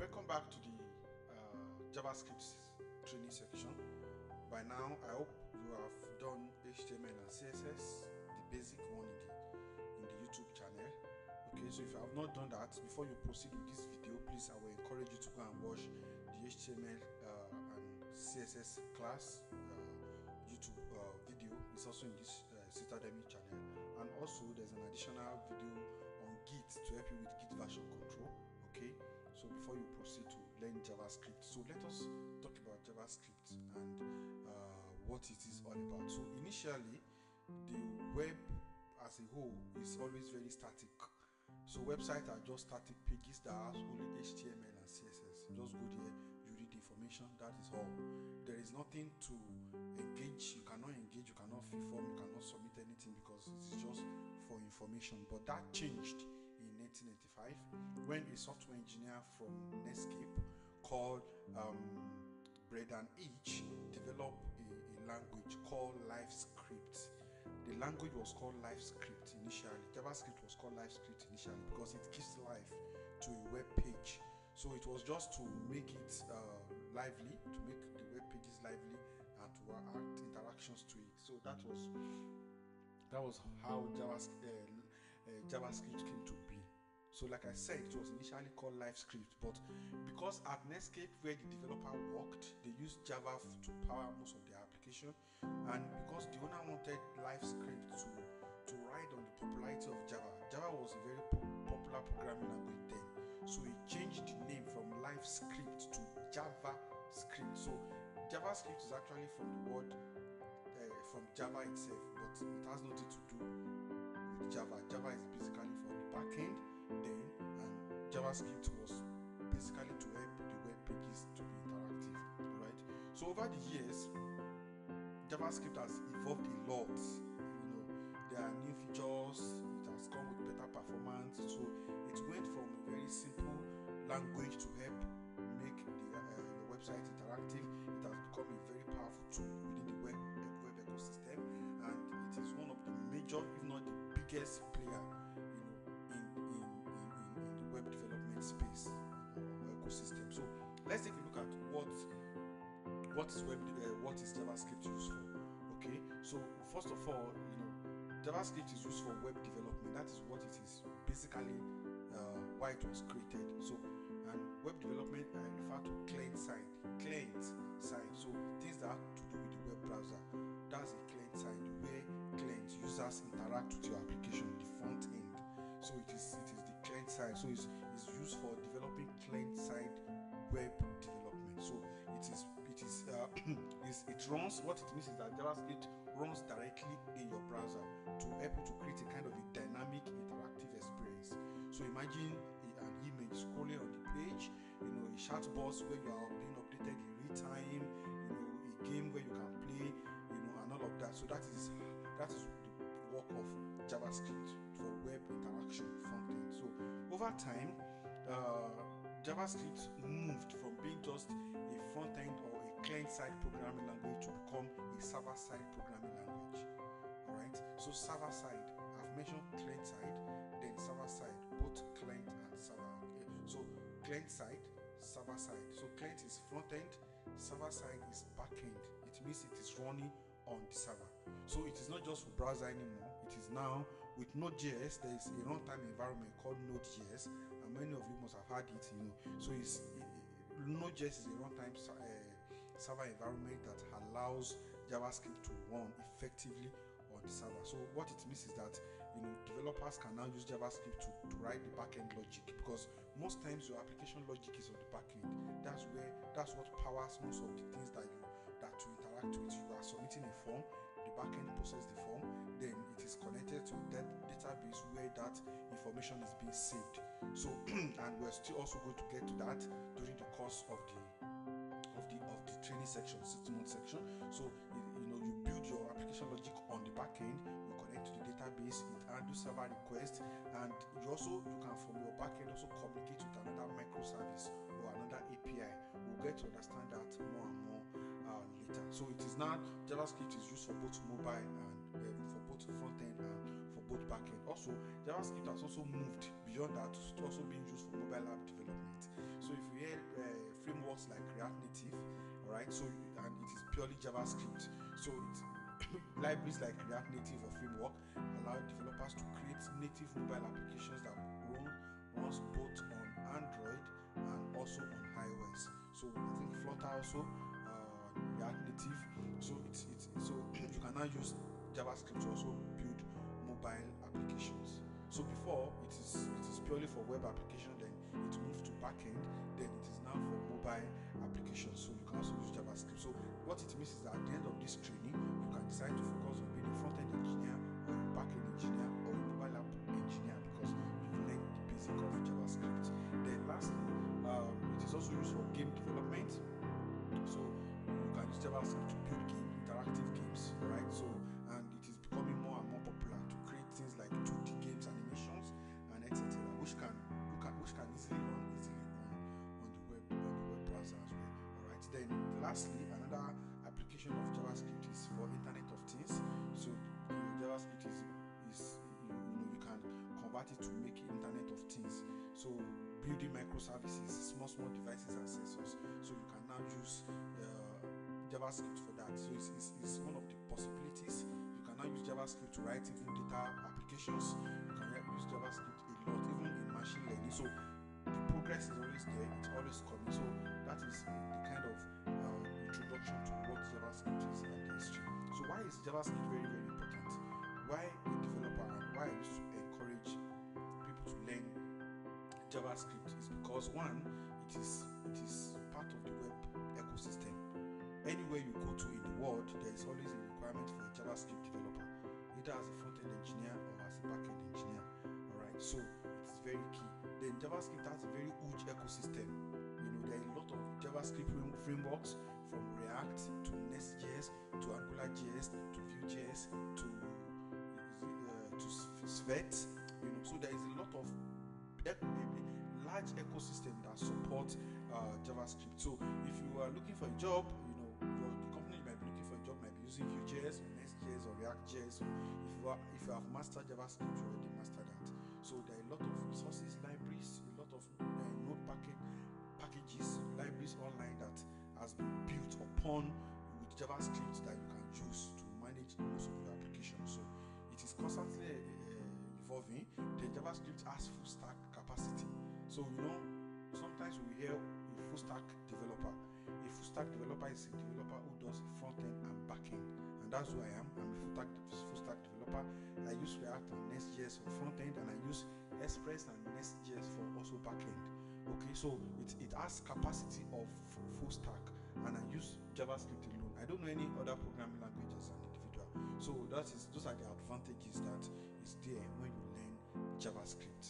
Welcome back to the JavaScript training section. By now, I hope you have done HTML and CSS, the basic one in the YouTube channel. Okay, so if you have not done that, before you proceed with this video, please, I will encourage you to go and watch the HTML and CSS class YouTube video. It's also in this Citadel channel, and also there's an additional video on Git to help you with Git version control. Okay, so before you proceed to learn JavaScript, so let us talk about JavaScript and what it is all about. So initially, the web as a whole is always very static. So websites are just static pages that has only HTML and CSS. Just go there, you read the information, that is all. There is nothing to engage. You cannot engage, you cannot fill form, you cannot submit anything because it's just for information. But that changed in 1995 when a software engineer from Netscape called Bread Each developed a language called LiveScript. The language was called LiveScript initially. JavaScript was called LiveScript initially because it gives life to a web page. So it was just to make it lively, to make the web pages lively, and to add interactions to it. So that was how JavaScript came to be. So like I said, it was initially called LiveScript, but because at Netscape where the developer worked, they used Java to power most of their application, and because the owner wanted LiveScript to ride on the popularity of Java. Java was a very popular programming language then, so he changed the name from LiveScript to JavaScript. So JavaScript is actually from the word from Java itself, but it has nothing to do with Java. Java is basically for the backend then, and JavaScript was basically to help the web pages to be interactive. Right? So over the years, JavaScript has evolved a lot. There are new features. It has come with better performance. So it went from a very simple language to help make your website interactive. It has become a very powerful tool within the web ecosystem, and it is one of the major, if not the biggest player, in the web development space or ecosystem. So let's take a look at what is JavaScript used for. Okay, so first of all, JavaScript is used for web development. That is what it is basically, why it was created. So, and web development, I refer to client side. So things that have to do with the web browser. That's the client side, where client users interact with your application, the front end. So it is the client side. So it's used for developing client side web development. So it runs. What it means is that JavaScript runs directly in your browser to help you to create a kind of a dynamic interactive experience. So imagine an image scrolling on the page, a chat box where you are being updated in real time, a game where you can play, and all of that. So that is the work of JavaScript for web interaction front end. So over time, JavaScript moved from being just a front end or a client side programming language to become a server side programming language. Alright, so server side, I've mentioned client side, then server side, both client and server. Okay, so client side, server side. So client is front end, server side is back end. It means it is running on the server. So it is not just for browser anymore. It is now with Node.js. There is a runtime environment called Node.js, and many of you must have heard it. So Node.js is a runtime server environment that allows JavaScript to run effectively on the server. So what it means is that developers can now use JavaScript to write the backend logic, because most times your application logic is on the backend. That's what powers most of the things that to interact with. You are submitting a form, the backend processes the form, then it is connected to that database where that information is being saved. So and we're still also going to get to that during the course of the training section, 6-month section. So you build your application logic on the back end, you connect to the database, it handles server requests, and you can from your back end also communicate with another microservice or another API. We'll get to understand that more and more later. So it is now JavaScript is used for both mobile and for both front end and for both back end. Also, JavaScript has also moved beyond that to also being used for mobile app development. So if you hear frameworks like React Native, all right? So and it is purely JavaScript. So it's libraries like React Native or framework allow developers to create native mobile applications that runs both on Android and also on iOS. So I think Flutter also, React Native. So so you can now use JavaScript to also build mobile applications. So before it is purely for web application, then it moved to backend, then it is now for mobile applications. So you can also use JavaScript. So what it means is that at the end of this training, you can decide to focus on being a front-end engineer or a back-end engineer or a mobile app engineer because you've learned the basic of JavaScript. Then lastly, it is also used for game development. So you can use JavaScript to build interactive games, right? So and it is becoming more and more popular to create things like 2D games, animations, and etc., which can easily run on the web browser as well. All right. Then lastly, another application of JavaScript is for Internet of Things. So JavaScript is you can convert it to make Internet of Things. So building microservices, small devices and sensors. So you can now use JavaScript for that. So it's one of the possibilities. You can now use JavaScript to write even data applications. You can use JavaScript a lot, even in machine learning. So the progress is always there, it's always coming. So that is the kind of introduction to what JavaScript is and the history. So why is JavaScript very, very important? Why a developer and why I used to encourage people to learn JavaScript is because one, it is part of the web ecosystem. Anywhere you go to in the world, there is always a requirement for a JavaScript developer, either as a front-end engineer or as a back-end engineer. Alright, so it's very key. Then JavaScript has a very huge ecosystem. There are a lot of JavaScript frameworks from React to Nest.js to AngularJS to Vue.js to Svelte. So there is a lot of large ecosystem that supports JavaScript. So if you are looking for a job, the company you might be looking for a job might be using Vue.js or Nest.js or React.js. So if you have mastered JavaScript, you already mastered that. So there are a lot of resources, libraries, a lot of node packages, libraries online that has been built upon with JavaScript that you can use to manage most of your applications. So it is constantly evolving. The JavaScript has full stack capacity. So sometimes we hear a full stack developer. A full stack developer is a developer who does front end and back end, and that's who I am. I'm a full stack developer. I use React and Nest.js for front end, and I use Express and Nest.js for also back end. Okay, so it has capacity of full stack, and I use JavaScript alone. I don't know any other programming language as an individual. So those are the advantages that is there when you learn JavaScript.